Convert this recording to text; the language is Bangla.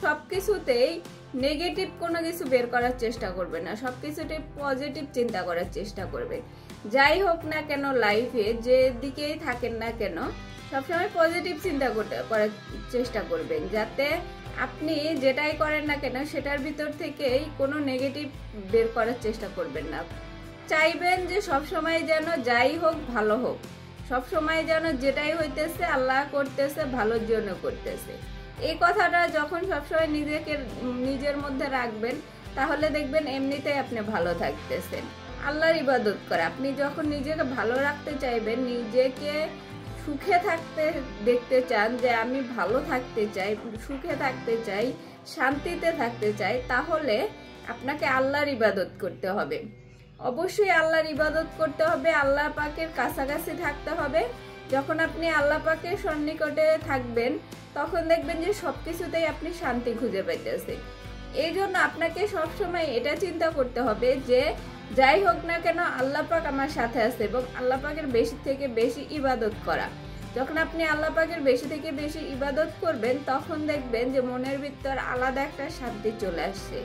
সবকিছুতেই নেগেটিভ কোনো কিছু বের করার চেষ্টা করবেন না, সবকিছুতে পজিটিভ চিন্তা করার চেষ্টা করবেন। যাই হোক না কেন লাইফে যে দিকেই থাকেন না কেন সবসময় পজিটিভ চিন্তা করার চেষ্টা করবেন, যাতে আপনি যেটাই করেন না কেন সেটার ভিতর থেকেই কোনো নেগেটিভ বের করার চেষ্টা করবেন না। চাইবেন যে সবসময় যেন যাই হোক ভালো হোক, সবসময় যেন যেটাই হইতেছে আল্লাহ করতেছে ভালোর জন্য করতেছে। এই কথাটা যখন সবসময় নিজের মধ্যে রাখবেন তাহলে দেখবেন এমনিতেই আপনি ভালো থাকতেছেন। আল্লাহর ইবাদত করে আপনি যখন নিজেকে ভালো রাখতে চাইবেন, নিজেকে সুখে থাকতে দেখতে চান, যে আমি ভালো থাকতে চাই, সুখে থাকতে চাই, শান্তিতে থাকতে চাই, তাহলে আপনাকে আল্লাহর ইবাদত করতে হবে। অবশ্যই আল্লাহর ইবাদত করতে হবে, আল্লাহ পাকের কাছাকাছি থাকতে হবে। যখন আপনি আল্লাহ পাকের সন্নিকটে থাকবেন তখন দেখবেন যে সবকিছুতেই আপনি শান্তি খুঁজে পাইতেছেন। এই জন্য আপনাকে সবসময় এটা চিন্তা করতে হবে যে যাই হোক না কেন আল্লাহ পাক আমার সাথে আছে, এবং আল্লাহ পাকের বেশি থেকে বেশি ইবাদত করা। যখন আপনি আল্লাহ পাকের বেশি থেকে বেশি ইবাদত করবেন তখন দেখবেন যে মনের ভিতর আলাদা একটা শান্তি চলে আসছে।